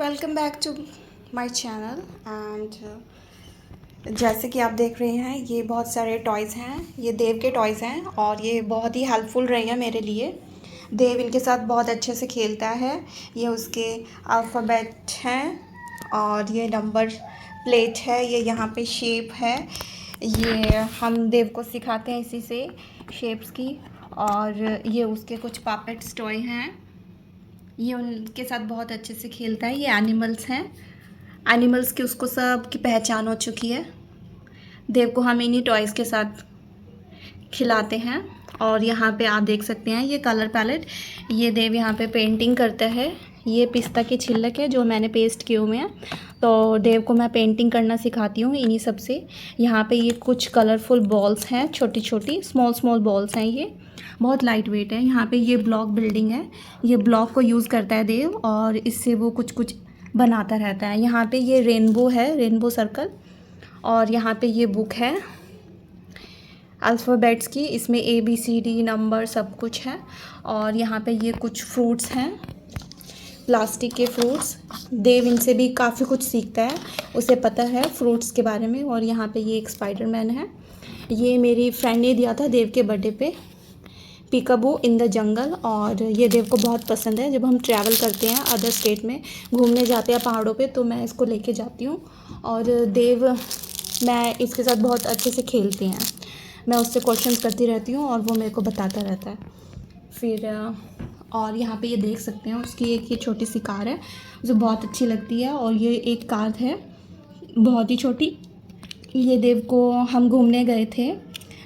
Welcome back to my channel and जैसे कि आप देख रहे हैं ये बहुत सारे टॉयज़ हैं। ये देव के टॉयज़ हैं और ये बहुत ही हेल्पफुल रहे हैं मेरे लिए। देव इनके साथ बहुत अच्छे से खेलता है। ये उसके अल्फ़ाबेट हैं और ये नंबर प्लेट है। ये यहाँ पे शेप है। ये हम देव को सिखाते हैं इसी से शेप्स की। और ये उसके कुछ पपेट्स टॉय हैं। ये उनके साथ बहुत अच्छे से खेलता है। ये एनिमल्स हैं। एनिमल्स की उसको सब की पहचान हो चुकी है। देव को हम इन्हीं टॉयज़ के साथ खिलाते हैं। और यहाँ पे आप देख सकते हैं ये कलर पैलेट। ये देव यहाँ पे पेंटिंग करता है। ये पिस्ता के छिलक है जो मैंने पेस्ट किए हुए हैं। तो देव को मैं पेंटिंग करना सिखाती हूँ इन्हीं सब से। यहाँ पे ये कुछ कलरफुल बॉल्स हैं, छोटी छोटी स्मॉल बॉल्स हैं। ये बहुत लाइट वेट है। यहाँ पे ये ब्लॉक बिल्डिंग है। ये ब्लॉक को यूज़ करता है देव और इससे वो कुछ कुछ बनाता रहता है। यहाँ पे ये रेनबो है, रेनबो सर्कल। और यहाँ पे ये बुक है अल्फ़ाबेट्स की। इसमें ABCD नंबर सब कुछ है। और यहाँ पे ये कुछ फ्रूट्स हैं, प्लास्टिक के फ्रूट्स। देव इनसे भी काफ़ी कुछ सीखता है, उसे पता है फ्रूट्स के बारे में। और यहाँ पे ये एक स्पाइडरमैन है। ये मेरी फ्रेंड ने दिया था देव के बर्थडे पे, पीकाबू इन द जंगल। और ये देव को बहुत पसंद है। जब हम ट्रैवल करते हैं अदर स्टेट में घूमने जाते हैं पहाड़ों पे तो मैं इसको लेके जाती हूँ। और देव मैं इसके साथ बहुत अच्छे से खेलते हैं। मैं उससे क्वेश्चंस करती रहती हूँ और वो मेरे को बताता रहता है। फिर और यहाँ पे ये देख सकते हैं उसकी एक ये छोटी सी कार है, मुझे बहुत अच्छी लगती है। और ये एक कार है बहुत ही छोटी। ये देव को हम घूमने गए थे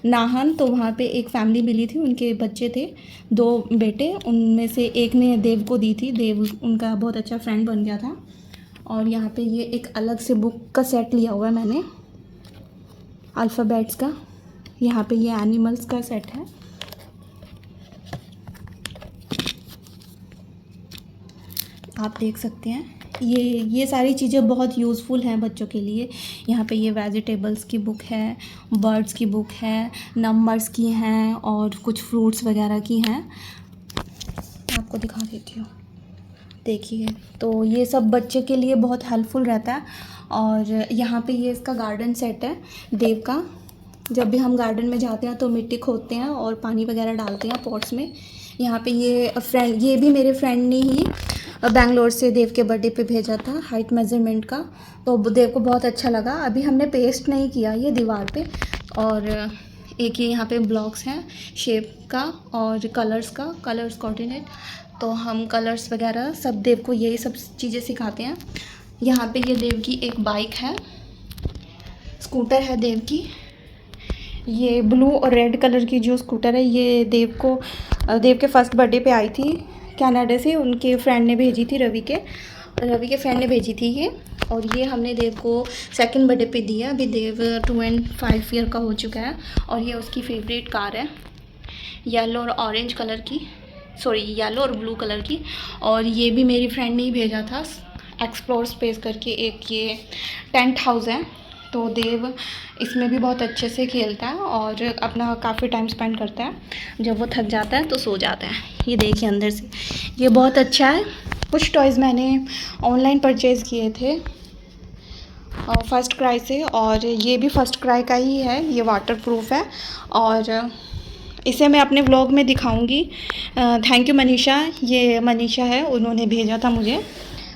नाहन, तो वहाँ पे एक फैमिली मिली थी, उनके बच्चे थे 2 बेटे। उनमें से एक ने देव को दी थी। देव उनका बहुत अच्छा फ्रेंड बन गया था। और यहाँ पे ये एक अलग से बुक का सेट लिया हुआ है मैंने अल्फ़ाबेट्स का। यहाँ पे ये एनिमल्स का सेट है। आप देख सकते हैं ये सारी चीज़ें बहुत यूज़फुल हैं बच्चों के लिए। यहाँ पे ये वेजिटेबल्स की बुक है, बर्ड्स की बुक है, नंबर्स की हैं और कुछ फ्रूट्स वगैरह की हैं। आपको दिखा देती हूँ, देखिए। तो ये सब बच्चे के लिए बहुत हेल्पफुल रहता है। और यहाँ पे ये इसका गार्डन सेट है देव का। जब भी हम गार्डन में जाते हैं तो मिट्टी खोदते हैं और पानी वगैरह डालते हैं पॉट्स में। यहाँ पे ये भी मेरे फ्रेंड ने ही बेंगलोर से देव के बर्थडे पे भेजा था हाइट मेज़रमेंट का। तो देव को बहुत अच्छा लगा। अभी हमने पेस्ट नहीं किया ये दीवार पे। और एक ये यहाँ पे ब्लॉक्स हैं शेप का और कलर्स कोऑर्डिनेट। तो हम कलर्स वगैरह सब देव को यही सब चीज़ें सिखाते हैं। यहाँ पे ये देव की एक बाइक है, स्कूटर है देव की। ये ब्लू और रेड कलर की जो स्कूटर है ये देव के फर्स्ट बर्थडे पे आई थी कनाडा से। उनके फ्रेंड ने भेजी थी, रवि के फ्रेंड ने भेजी थी ये। और ये हमने देव को सेकंड बर्थडे पे दिया। अभी देव 2.5 ईयर का हो चुका है। और ये उसकी फेवरेट कार है, येलो और ऑरेंज कलर की, सॉरी येलो और ब्लू कलर की। और ये भी मेरी फ्रेंड ने ही भेजा था, एक्सप्लोर स्पेस करके एक ये टेंट हाउस है। तो देव इसमें भी बहुत अच्छे से खेलता है और अपना काफ़ी टाइम स्पेंड करता है। जब वो थक जाता है तो सो जाता है। ये देखिए अंदर से ये बहुत अच्छा है। कुछ टॉयज़ मैंने ऑनलाइन परचेज़ किए थे फर्स्ट क्राई से। और ये भी फर्स्ट क्राई का ही है। ये वाटर प्रूफ है और इसे मैं अपने व्लॉग में दिखाऊंगी। Thank you Manisha. ये मनीषा है, उन्होंने भेजा था मुझे,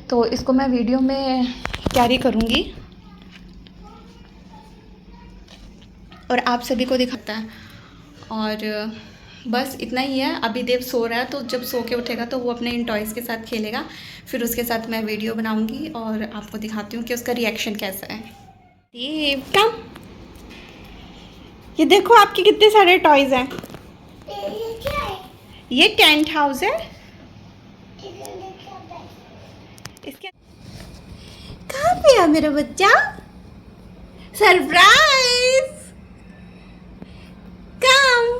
तो इसको मैं वीडियो में कैरी करूँगी और आप सभी को दिखाता है। और बस इतना ही है। अभी देव सो रहा है, तो जब सो के उठेगा तो वो अपने इन टॉयज़ के साथ खेलेगा। फिर उसके साथ मैं वीडियो बनाऊंगी और आपको दिखाती हूँ कि उसका रिएक्शन कैसा है। देव कम, ये देखो आपके कितने सारे टॉयज़ हैं। ये टेंट हाउस है। इसके कहाँ पे है मेरा बच्चा? सरप्राइज, कम।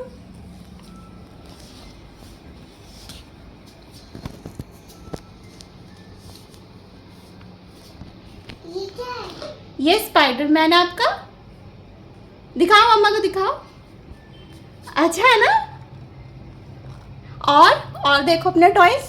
ये स्पाइडरमैन है आपका। दिखाओ, मम्मा को दिखाओ। अच्छा है ना? और देखो अपने टॉयज।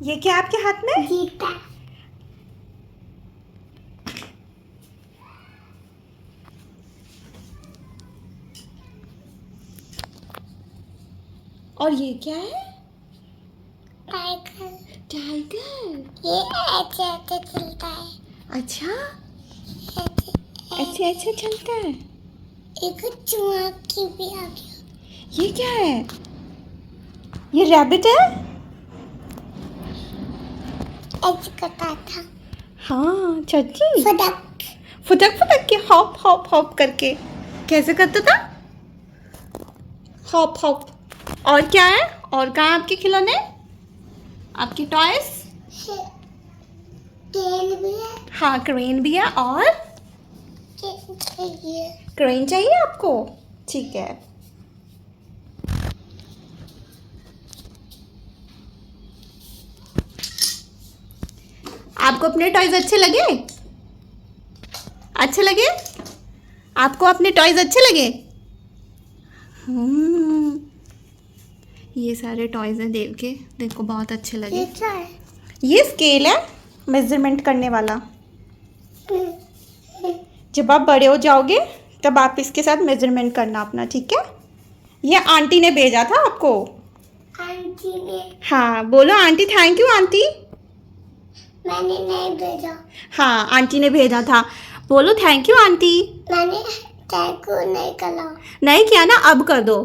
ये क्या आपके हाथ में? जीता। और ये क्या है? टाइगर। टाइगर। ये ऐसे ऐसे चलता है। अच्छा, ऐसे ऐसे चलता है। एक चूहा की भी आ गया। ये क्या है? ये रैबिट है? ऐसे करता था। हाँ चाची। फटक। फुटक फुटक के हॉप हॉप हॉप करके कैसे करता था? Hop hop. और क्या है? और कहाँ है आपके खिलौने? आपकी टॉयज? ट्रेन भी है। हाँ क्रेन भी है। और ये क्रेन चाहिए आपको? ठीक है। आपको अपने टॉयज अच्छे लगे? अच्छे लगे? आपको अपने टॉयज अच्छे लगे? ये सारे टॉयज हैं देव के, देखो बहुत अच्छे लगे। क्या है? ये स्केल है मेजरमेंट करने वाला। जब आप बड़े हो जाओगे तब आप इसके साथ मेजरमेंट करना अपना, ठीक है? ये आंटी ने भेजा था आपको। आंटी ने। हाँ बोलो आंटी, थैंक यू आंटी। मैंने नहीं भेजा। हाँ आंटी ने भेजा था, बोलो थैंक यू आंटी। मैंने थैंक यू नहीं करा। नहीं किया ना, अब कर दो,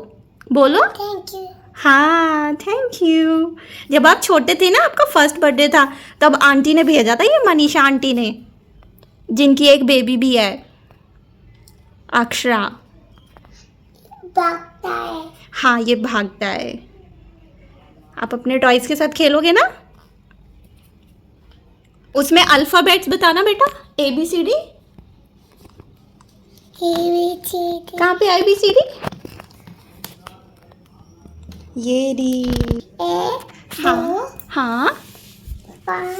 बोलो। Thank you. हाँ थैंक यू। जब आप छोटे थे ना, आपका फर्स्ट बर्थडे था, तब आंटी ने भेजा था, ये मनीषा आंटी ने, जिनकी एक बेबी भी है, अक्षरा। भागता है। हाँ ये भागता है। आप अपने टॉयज के साथ खेलोगे ना? उसमें अल्फाबेट्स बताना बेटा, ABCD। कहाँ पे ABCD? ये डी। एक हाँ हाँ। 5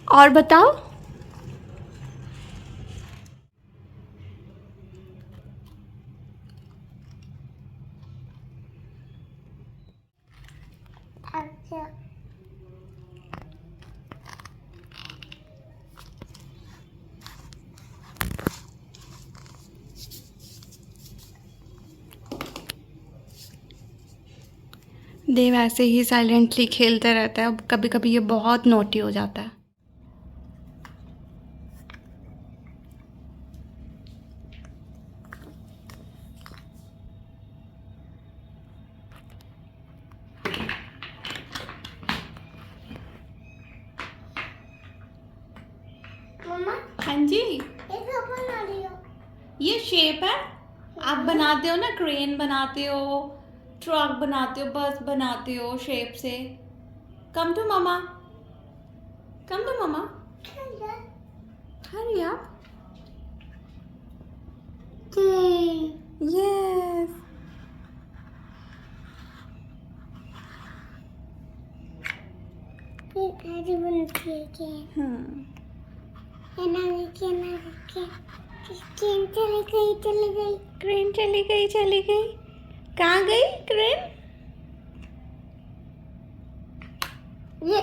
और बताओ। अच्छा। देव ऐसे ही साइलेंटली खेलते रहता है, अब कभी कभी ये बहुत नोटी हो जाता है। मम्मा हाँ जी, ये कब बना रही हो? ये शेप है। आप बनाते हो ना, क्रेन बनाते हो, ट्रक बनाते हो, बस बनाते हो शेप से। Come to mama, come to मामा, हरी आप। यस। ऐसे बनती है क्या? ट्रेन चली गई चली गई। क्रेन चली गई चली गई। कहाँ गई क्रेन? ये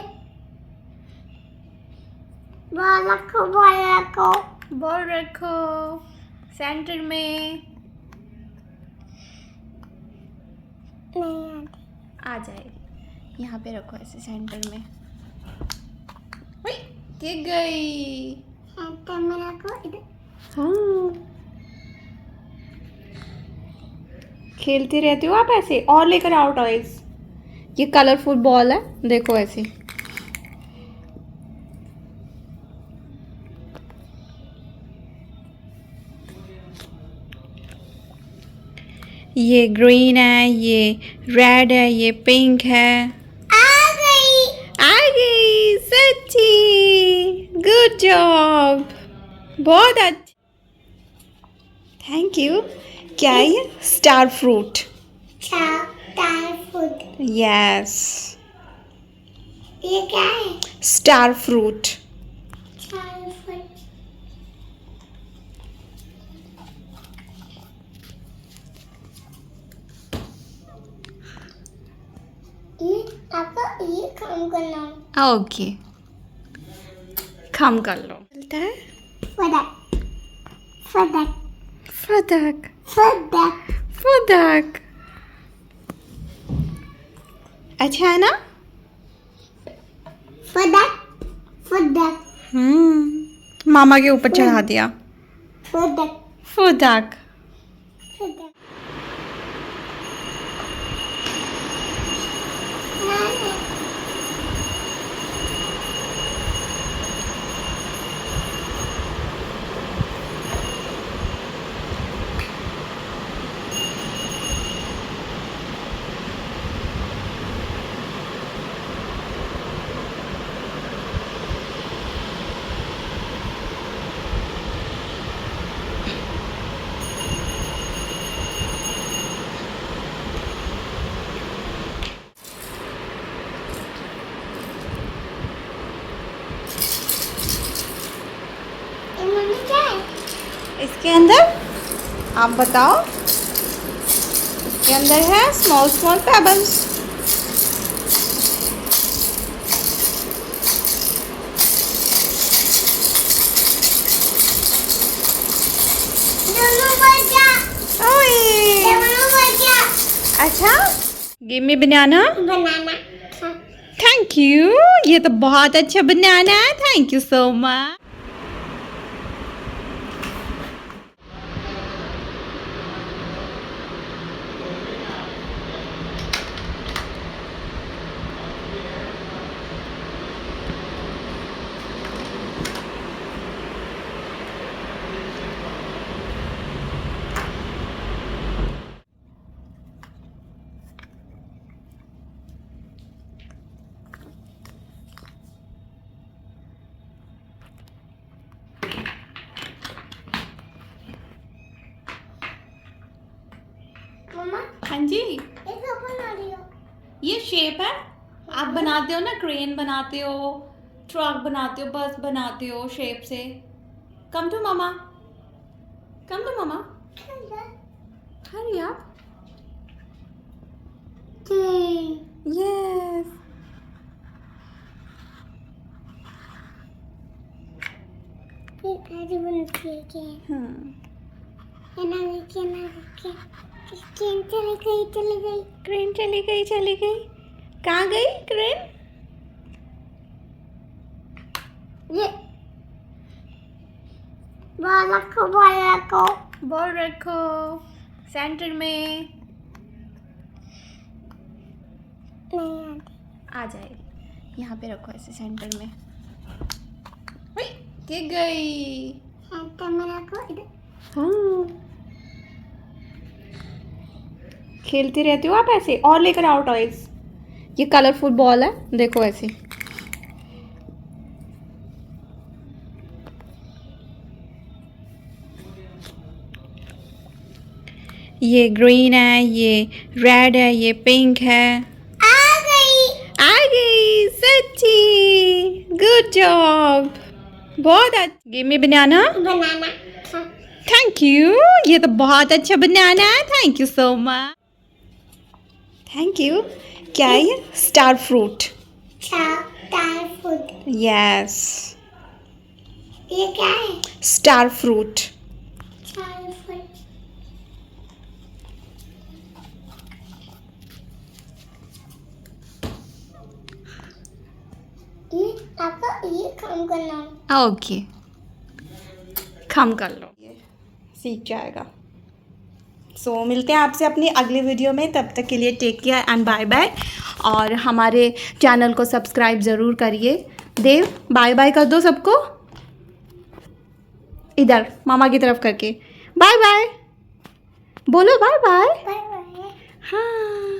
बॉल रखो बॉल रखो। बॉल रखो सेंटर में। नहीं आती। आ जाएगी, यहाँ पे रखो ऐसे सेंटर में। ओए, गिर गई। सेंटर में रखो इधर। हाँ, खेलती रहती हो आप ऐसे, और लेकर आओ टॉयज। ये कलरफुल बॉल है, देखो ऐसे। ये ग्रीन है, ये रेड है, ये पिंक है। आ गई। आ गई सच्ची, गुड जॉब, बहुत अच्छा, थैंक यू। क्या है ये? Star fruit. Star food. Yes, ये क्या है? Star fruit. Star food. काम करना ओके काम कर लो चलता है फदक फदक फदक फदक फदक अच्छा है ना फदक फदक मामा के ऊपर चढ़ा दिया फदक फदक फदक मम्मी क्या है इसके अंदर आप बताओ इसके अंदर है स्मॉल स्मॉल पेबल्स दोनों बच्चा ओए दोनों बच्चा अच्छा give me banana banana thank you ये तो बहुत अच्छा बनाना है थैंक यू सो मच मम्मा हाँ जी ये क्या बना रही हो ये शेप है आप बनाते हो ना क्रेन बनाते हो ट्रक बनाते हो बस बनाते हो शेप से कम टू मामा हरी आप यस ऐसे बनती है क्या ना ट्रेन चली गई क्रेन चली गई कहाँ गई क्रेन ये बॉल रखो बॉल रखो सेंटर में नहीं आ जाएगी यहाँ पे रखो ऐसे सेंटर में ओए, गिर गई आती में रखो इधर हाँ खेलती रहती हो आप ऐसे और लेकर आओ टॉयज ये कलरफुल बॉल है देखो ऐसे ये ग्रीन है ये रेड है ये पिंक है आ गई सच्ची गुड जॉब बहुत अच्छा give me banana banana thank you ये तो बहुत अच्छा बनाना है thank you so much thank you क्या है ये star fruit star food yes ये क्या है स्टार फ्रूट स्टार फूड ये आपको ये काम करना ओके कम कर लो ये सीख जाएगा सो मिलते हैं आपसे अपनी अगली वीडियो में तब तक के लिए take care and bye bye और हमारे चैनल को सब्सक्राइब ज़रूर करिए देव बाय बाय कर दो सबको इधर मामा की तरफ करके बाय बाय बोलो बाय बाय बाय बाय हाँ